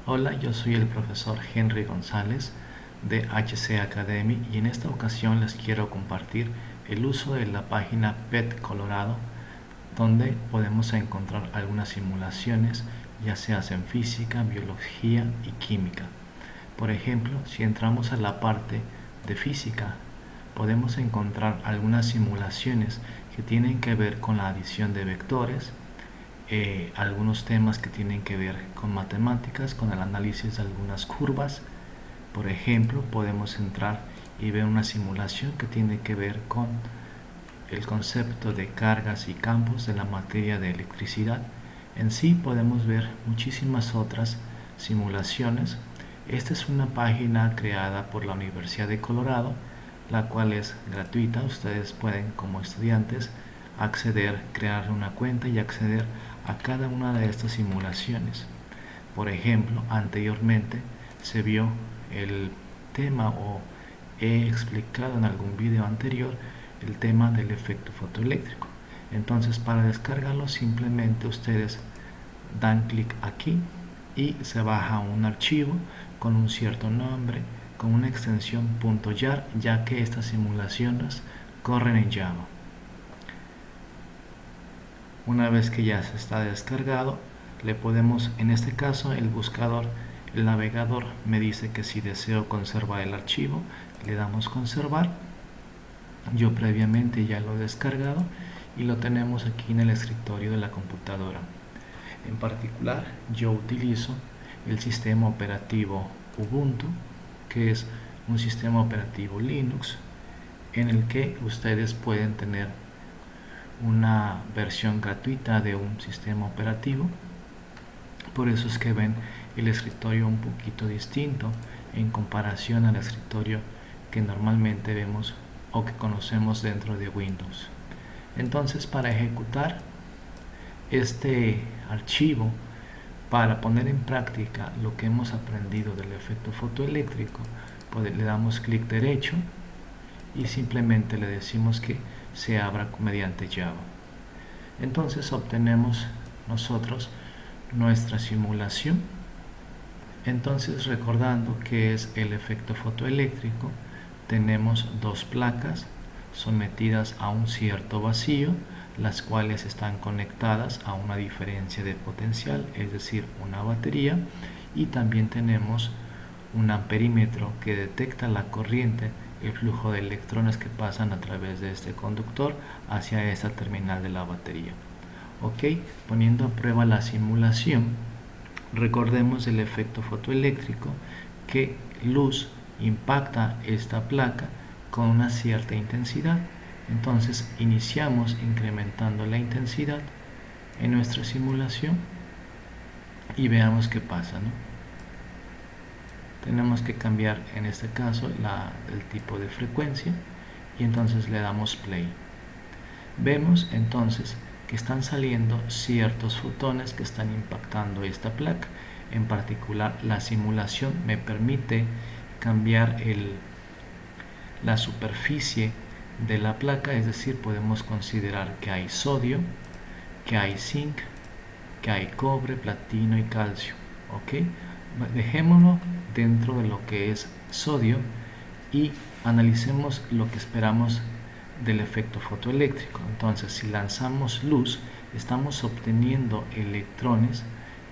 Hola, yo soy el profesor Henry González de HC Academy y en esta ocasión les quiero compartir el uso de la página PET Colorado, donde podemos encontrar algunas simulaciones, ya sea en física, biología y química. Por ejemplo, si entramos a la parte de física, podemos encontrar algunas simulaciones que tienen que ver con la adición de vectores, algunos temas que tienen que ver con matemáticas, con el análisis de algunas curvas. Por ejemplo, podemos entrar y ver una simulación que tiene que ver con el concepto de cargas y campos de la materia de electricidad. En sí podemos ver muchísimas otras simulaciones. Esta es una página creada por la Universidad de Colorado, la cual es gratuita. Ustedes pueden, como estudiantes, acceder, crear una cuenta y acceder a cada una de estas simulaciones. Por ejemplo, anteriormente se vio el tema, o he explicado en algún video anterior, el tema del efecto fotoeléctrico. Entonces, para descargarlo simplemente ustedes dan clic aquí y se baja un archivo con un cierto nombre, con una extensión .jar, ya que estas simulaciones corren en Java. Una vez que ya se está descargado, le podemos, en este caso el buscador, el navegador me dice que si deseo conservar el archivo, le damos conservar. Yo previamente ya lo he descargado y lo tenemos aquí en el escritorio de la computadora. En particular, yo utilizo el sistema operativo Ubuntu, que es un sistema operativo Linux en el que ustedes pueden tener una versión gratuita de un sistema operativo. Por eso es que ven el escritorio un poquito distinto en comparación al escritorio que normalmente vemos o que conocemos dentro de Windows. Entonces, para ejecutar este archivo, para poner en práctica lo que hemos aprendido del efecto fotoeléctrico, le damos clic derecho y simplemente le decimos que se abra mediante Java. Entonces obtenemos nosotros nuestra simulación. Entonces, recordando que es el efecto fotoeléctrico, tenemos dos placas sometidas a un cierto vacío, las cuales están conectadas a una diferencia de potencial, es decir, una batería, y también tenemos un amperímetro que detecta la corriente, el flujo de electrones que pasan a través de este conductor hacia esta terminal de la batería. Ok, poniendo a prueba la simulación, recordemos el efecto fotoeléctrico, que luz impacta esta placa con una cierta intensidad. Entonces iniciamos incrementando la intensidad en nuestra simulación y veamos qué pasa, ¿no? Tenemos que cambiar en este caso el tipo de frecuencia y entonces le damos play. Vemos entonces que están saliendo ciertos fotones que están impactando esta placa. En particular, la simulación me permite cambiar la superficie de la placa, es decir, podemos considerar que hay sodio, que hay zinc, que hay cobre, platino y calcio. ¿Ok? Dejémoslo dentro de lo que es sodio y analicemos lo que esperamos del efecto fotoeléctrico. Entonces, si lanzamos luz, estamos obteniendo electrones,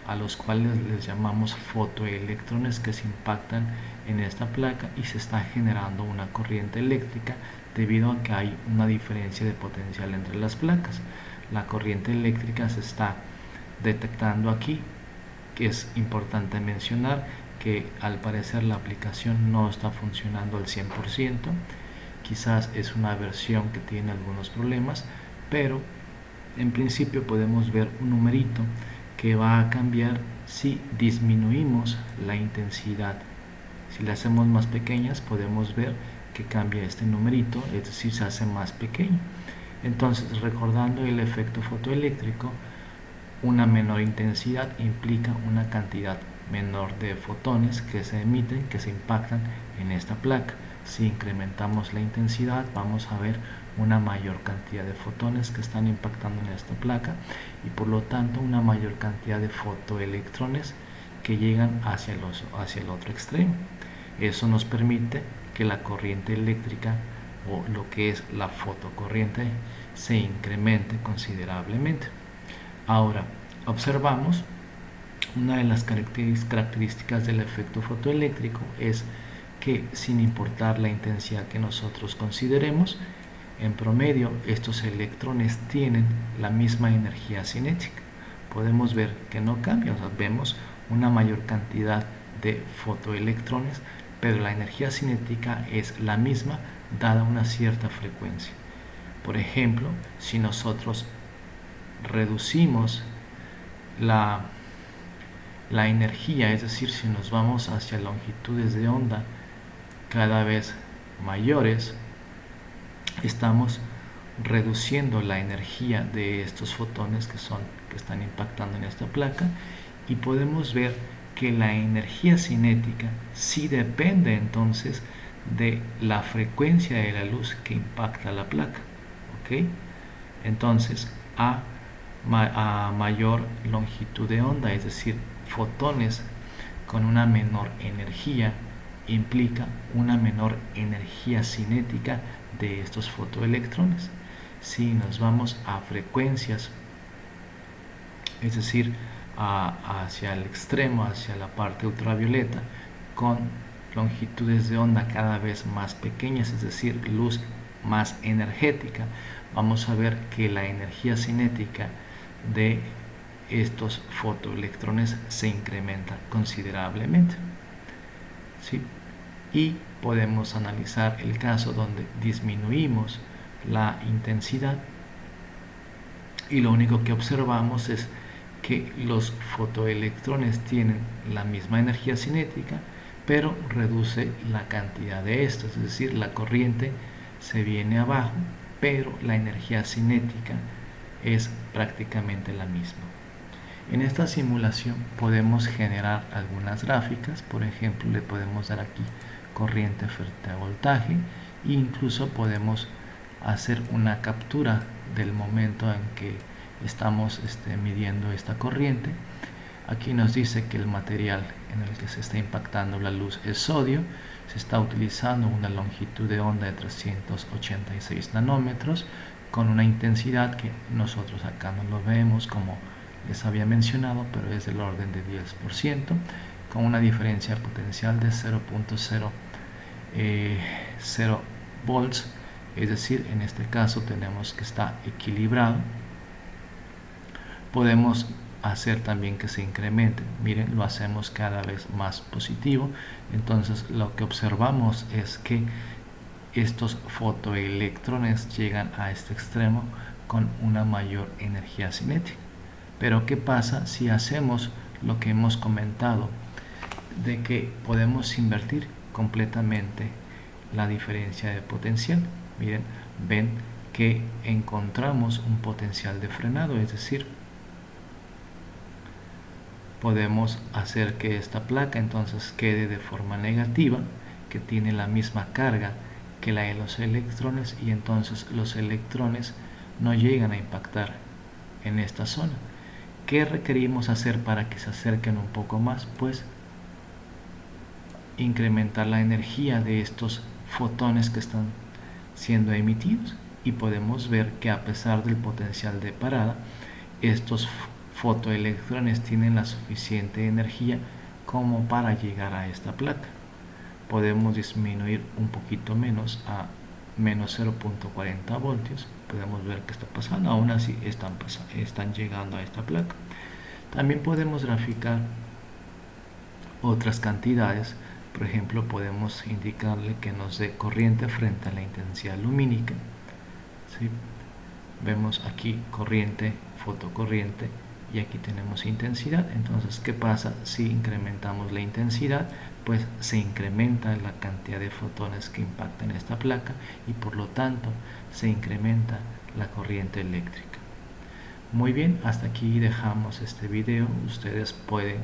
a los cuales les llamamos fotoelectrones, que se impactan en esta placa y se está generando una corriente eléctrica debido a que hay una diferencia de potencial entre las placas. La corriente eléctrica se está detectando aquí, que es importante mencionar que al parecer la aplicación no está funcionando al 100%. Quizás es una versión que tiene algunos problemas, pero en principio podemos ver un numerito que va a cambiar si disminuimos la intensidad. Si la hacemos más pequeñas, podemos ver que cambia este numerito, es decir, se hace más pequeño. Entonces, recordando el efecto fotoeléctrico, una menor intensidad implica una cantidad menor de fotones que se emiten, que se impactan en esta placa. Si incrementamos la intensidad, vamos a ver una mayor cantidad de fotones que están impactando en esta placa y por lo tanto una mayor cantidad de fotoelectrones que llegan hacia el otro extremo. Eso nos permite que la corriente eléctrica, o lo que es la fotocorriente, se incremente considerablemente. Ahora, observamos una de las características del efecto fotoeléctrico es que, sin importar la intensidad que nosotros consideremos, en promedio estos electrones tienen la misma energía cinética. Podemos ver que no cambia, o sea, vemos una mayor cantidad de fotoelectrones, pero la energía cinética es la misma dada una cierta frecuencia. Por ejemplo, si nosotros reducimos la energía, es decir, si nos vamos hacia longitudes de onda cada vez mayores, estamos reduciendo la energía de estos fotones que están impactando en esta placa, y podemos ver que la energía cinética sí depende entonces de la frecuencia de la luz que impacta la placa. ¿Ok? Entonces, a mayor longitud de onda, es decir, fotones con una menor energía, implica una menor energía cinética de estos fotoelectrones. Si nos vamos a frecuencias, es decir, hacia el extremo, hacia la parte ultravioleta, con longitudes de onda cada vez más pequeñas, es decir, luz más energética, vamos a ver que la energía cinética de estos fotoelectrones se incrementa considerablemente. ¿Sí? Y podemos analizar el caso donde disminuimos la intensidad y lo único que observamos es que los fotoelectrones tienen la misma energía cinética, pero reduce la cantidad de estos, es decir, la corriente se viene abajo, pero la energía cinética es prácticamente la misma. En esta simulación podemos generar algunas gráficas, por ejemplo, le podemos dar aquí corriente frente a voltaje, e incluso podemos hacer una captura del momento en que estamos midiendo esta corriente. Aquí nos dice que el material en el que se está impactando la luz es sodio, se está utilizando una longitud de onda de 386 nanómetros con una intensidad que nosotros acá no lo vemos como les había mencionado, pero es del orden de 10%, con una diferencia potencial de 0.0 volts, es decir, en este caso tenemos que está equilibrado. Podemos hacer también que se incremente, miren, lo hacemos cada vez más positivo, entonces lo que observamos es que estos fotoelectrones llegan a este extremo con una mayor energía cinética. Pero ¿qué pasa si hacemos lo que hemos comentado, de que podemos invertir completamente la diferencia de potencial? Miren, ven que encontramos un potencial de frenado, es decir, podemos hacer que esta placa entonces quede de forma negativa, que tiene la misma carga que la de los electrones, y entonces los electrones no llegan a impactar en esta zona. ¿Qué requerimos hacer para que se acerquen un poco más? Pues incrementar la energía de estos fotones que están siendo emitidos, y podemos ver que a pesar del potencial de parada, estos fotoelectrones tienen la suficiente energía como para llegar a esta placa. Podemos disminuir un poquito menos a menos 0.40 voltios, podemos ver que está pasando, aún así están llegando a esta placa. También podemos graficar otras cantidades, por ejemplo podemos indicarle que nos dé corriente frente a la intensidad lumínica. ¿Sí? Vemos aquí corriente, fotocorriente, y aquí tenemos intensidad. Entonces, ¿qué pasa si incrementamos la intensidad? Pues se incrementa la cantidad de fotones que impactan esta placa y por lo tanto se incrementa la corriente eléctrica. Muy bien, hasta aquí dejamos este video. Ustedes pueden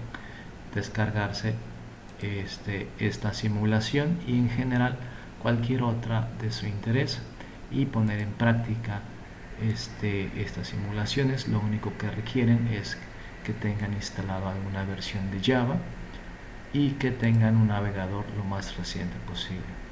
descargarse esta simulación y en general cualquier otra de su interés y poner en práctica estas simulaciones. Lo único que requieren es que tengan instalado alguna versión de Java y que tengan un navegador lo más reciente posible.